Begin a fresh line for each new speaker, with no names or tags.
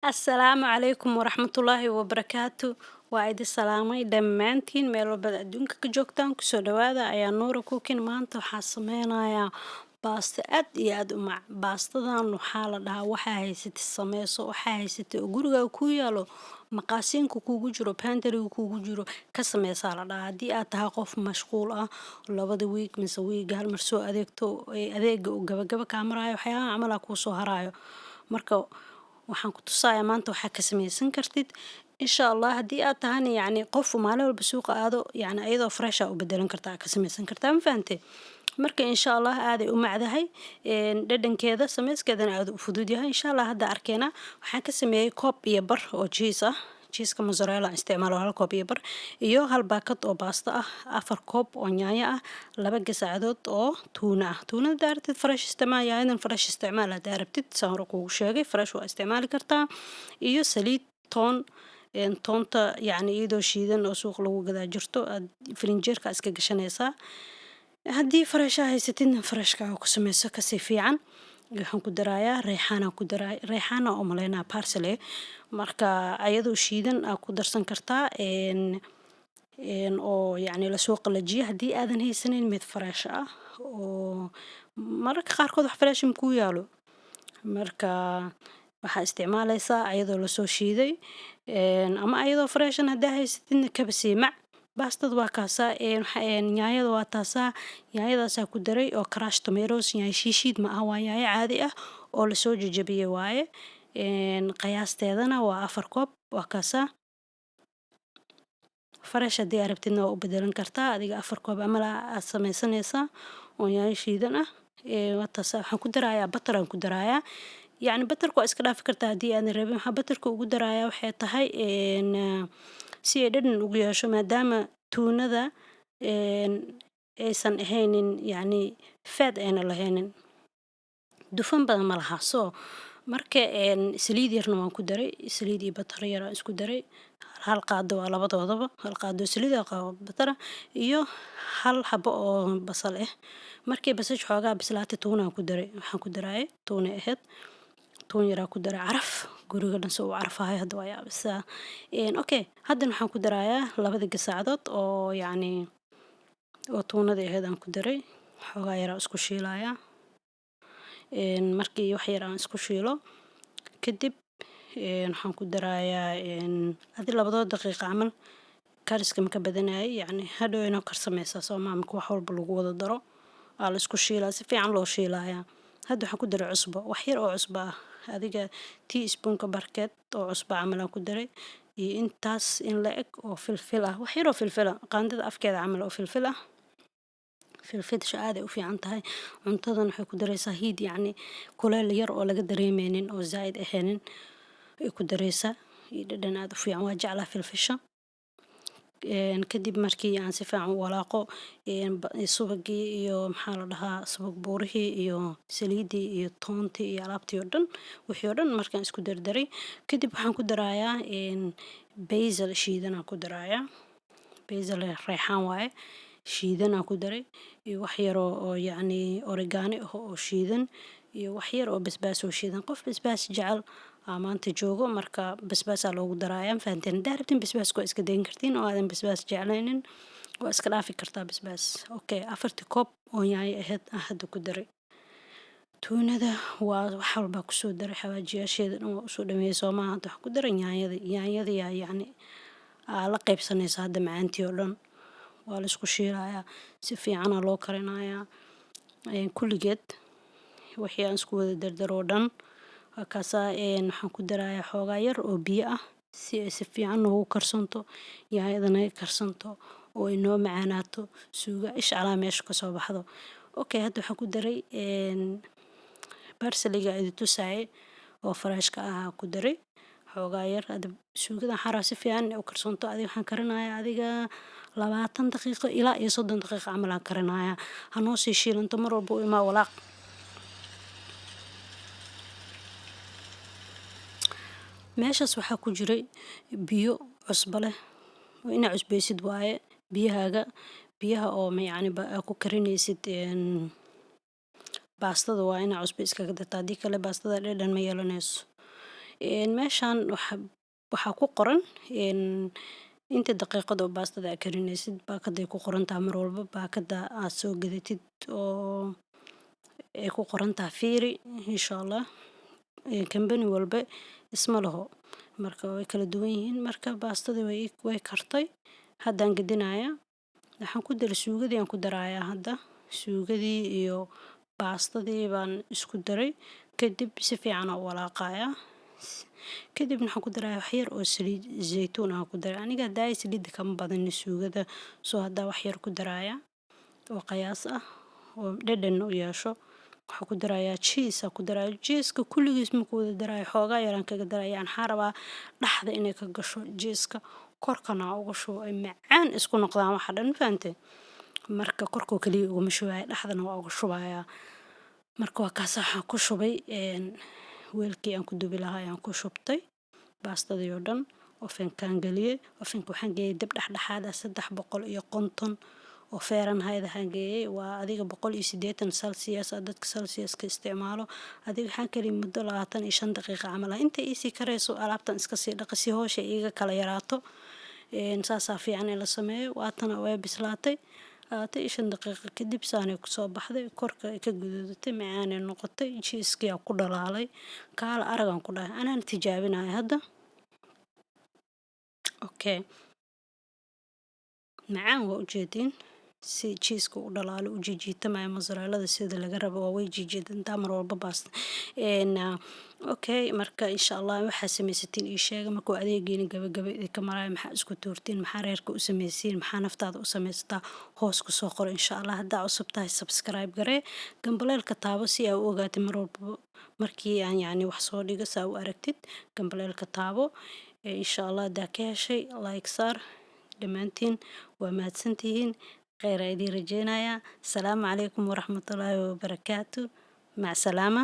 Assalaamu calaykum waraxmatullaahi wabarakaatu. Waa idin salaamay dhammaantiin meel walbada adduunka ka joogtaan. Kusoo dhawaada ayaa Nuura Cooking. Maanta waxaa sameynayaa baasto aad iyo aad u mac. Baastadan waxaa la dhahaa waxaa haysatid sameyso, waxaa haysatid oo guriga ku yaalo maqaasiinka kuugu jiro, pantry kuugu jiro ka sameysaa la dhahaa. Haddii aad tahay qof mashquul ah, labada week mise week hal mar soo adeegto, adeega uu gabagaba kaa marayo, waxyaalaha camal ah kuu soo harayo. Marka waxaan ku tusaaya maanta waxaa ka samaysan kartid insha Allah haddii aad tahana yacni qof maalin walba suuqa aado yacni ayadoo fresh ah u bedelan kartaa ka samaysan kartaa ma fahantay. Marka insha Allah aaday u macdahay dhadhankeeda samayskeedana aad u fudud yahay insha Allah hadda arkeena waxaan ka sameeyay koob iyo bar oo cheese ah. Cheeska mozzarella isticmaalo hal koob iyo bar iyo hal baakad oo baasta ah, afar koob oo yaanyo ah, laba gasacdood oo tuuna ah. Tuunada daartid fresh isticmaal, yaanyadan fresh isticmaal hadaa rabtid saan hore kuugu sheegay fresh waa isticmaali kartaa iyo saliid toon toonta yacni iyadoo shiidan oo suuq lagu gadaa jirto aad filinjeerka iska gashanaysaa. Haddii fresh ah haysatidna freshka ku sameyso kasii fiican. Waxaan ku darayaa reexaana ku daray reexaana oo maleynaa parsley marka ayadoo shiidan aad ku darsan kartaa oo yacni la soo qalajiyo haddii aadan haysanin mid fresh ah oo mararka qaarkood wax fresh ku yaalo. Marka waxaa isticmaalaysaa ayadoo la soo shiiday ama ayadoo fresh hadaa haysatidna kaba sii mac. Baastada waa kaasaa yaanyada waa taasaa yaanyadaas ku daray oo crush tomatoes yaany shiishid ma ah waa yaanyo caadi ah oo la soo jajabiyay waaye. Qiyaasteedana waa afar koob waa kaasaa fresh haddii aad rabtidna waa u bedelan kartaa adiga afar koob ama aad sameysanaysaa oo yaanyo shiidan ah. Waa taasaa waxaan ku darayaa butter aan ku darayaa yacni butterku waa iska dhaafi kartaa haddii aadan rabin. Waxaa butterka ugu darayaa waxay tahay si ay dhadhan ugu yeesho maadaama tuunada aysan ahaynin yacni fat ayna lahaynin dufan badan ma laha soo marka saliid yarna waan ku daray saliid iyo butter yar aan isku daray hal qaado waa labadoodaba hal qaado saliid hal qaado butter iyo hal xabo oo basal ah. Markii basasha xoogaa bislaatay tuunaan ku daray waxaan ku daray tuuna ahayd tuun yaraa ku daray caraf guriga dhan soo carfahay hadda waa yaabisaa. Okay haddana waxaan ku darayaa labada gasacdood oo yacni oo tuunada ahayd aan ku daray xoogaa yaraa isku shiilaya. Markii wax yar aan isku shiilo kadib waxaan ku darayaa hadii labadoo daqiiqo camal kariska ma ka badanayay yacni hadhow inoo karsameysaa soo maamulka wax walba lagu wada daro aa la isku shiilaa si fiican loo shiilaya. Hadda waxaan ku daray cusbo wax yar oo cusbo ah adiga teaspoon ka barkeed oo cusbo camal aan ku daray iyo intaas in la eg oo filfil ah wax yar oo filfil ah qaandada afkeeda camal oo filfil ah. Filfisha aad ay u fiican tahay cuntadan waxay ku daraysaa heat yacni kuleyl yar oo laga dareemeynin oo zaid ahaynin ay ku daraysaa iyo dhadhan aad u fiican waa jeclaa filfisha. Kadib markii aan si fiican u walaaqo subagii iyo maxaa la dhahaa subag buurihii iyo saliidii iyo toontii iyo alaabtii oo dhan wixii oo dhan markaan isku dardaray kadib waxaan ku darayaa basil shiidan aan ku darayaa basil reexaan waaye shiidan aan ku daray iyo wax yar oo yacni oregano ah oo shiidan iyo wax yar oo basbaas oo shiidan qof basbaas jecel maanta joogo marka basbaasaa loogu darayaa ma fahanteen. Hadaa rabtiin basbaaska waa iska dayn kartiin oo aadan basbaas jeclaynin waa iska dhaafi kartaa basbaas. Okay afartii koob oo yaanyo ahayd aan hadda ku daray tuunada waa wax walba ku soo daray xawaajiyaasheeda dhan waa u soo dhameeyay soo maaha hadda waxaan ku daray yaanyada yacni la qaybsanaysa hadda macaantii oo dhan waa la isku shiilayaa si fiican loo karinayaa kulligeed wixii aan isku wada dardaro dhan kaasaa waxaan ku darayaa xoogaa yar oo biyo ah si ay si fiican ugu karsanto yaanyadana ay karsanto oo inoo macaanaato suuga ishcalaa meesha ka soo baxdo. Okay hadda waxaan ku daray parsleyga idin tusaaye oo freshka ah ku daray xoogaa yar hadda suugadan xaraa si fiican u karsanto adiga waxaan karinayaa adiga 20 daqiiqo ilaa iyo 30 daqiiqo camal aan karinayaa hanoo sii shiilanto mar walba u imaa walaaq. Meeshaas waxaa ku jiray biyo cusbo leh oo inaa cusbaysid waaye biyaha oo yacni ku karinaysid baastada waa inaa cusbo iskaga dartaa haddii kale baastada dhadhan ma yeelanayso. meeshaan waxaa ku qoran inta daqiiqad oo baastada aad karinaysid baakaday ku qoran tahay mar walba baakada aad soo gadatid oo ay ku qoran tahay fiiri insha Allah. Kambani walba isma laho marka way kala duwan yihiin marka baastada way kartay haddaan gedinayaa waxaan ku daray suugadii aan ku darayaa hadda suugadii iyo baastadii baan isku daray kadib si fiican aan u walaaqayaa kadib waxaan ku darayaa wax yar oo saliid zaytuun aan ku daray aniga daay saliidda kama badani suugada soo hadda wax yar ku darayaa oo qiyaas ah oo dhadhan u yeesho waxaan ku darayaa cheese aan ku darayaa cheese-ka kulligiis ma ku wada darayo xoogaa yaraan kaga darayaa waxaan rabaa dhaxda inay ka gasho cheese-ka korkana aan uga shubo ay macaan isku noqdaan waxa dhan fahamtay marka korkoo kaliya uguma shubaya dhaxdana waa uga shubayaa marka waa kaas waxaan ku shubay weelkii aan ku dubi lahaa ayaan ku shubtay baastadii oo dhan ovenkaan geliyey ovenka waxaan geeyey dab dhexdhexaad ah 350 oo Fahrenheit waxaan geeyey waa adiga 180 Celsius ah dadka Celsius ka isticmaalo adiga waxaan kaliya muddo 25 daqiiqo camal ah inta ii sii karayso alaabtan iska sii dhaqsi hoosha iiga kala yaraato saasaa fiican in la sameeyo waatana way bislaatay 25 daqiiqo kadib saanay ku soo baxday korka ay ka guduudatay macaan ay noqotay cheese-kii ku dhalaalay kaala aragan ku dhahay anaan tijaabinayo hadda okay macaan waa ujeedin si cheese-ka u dhalaalo u jijiitamayo mozzarella sida laga rabo waa way jijiidantaa mar walba baasta okay marka insha Allah waxaa samaysatiin ii sheega markuu adeegiina gabagaba idinka marayo maxaa isku tuurtiin maxaa reerka u samaysiin maxaa naftaada u samaysataa hoos ku soo qoro insha Allah haddaa cusub tahay subscribe garee gambaleelka taabo si aa u ogaatid mar walba markii aan yacni wax soo dhigo saa u aragtid gambaleelka taabo insha Allah haddaa ka heshay like saar dhammaantiin waa mahadsantihiin kheyr ayaan idiin rajeynayaa asalaamu calaykum waraxmatullaahi wabarakaatu mac salaama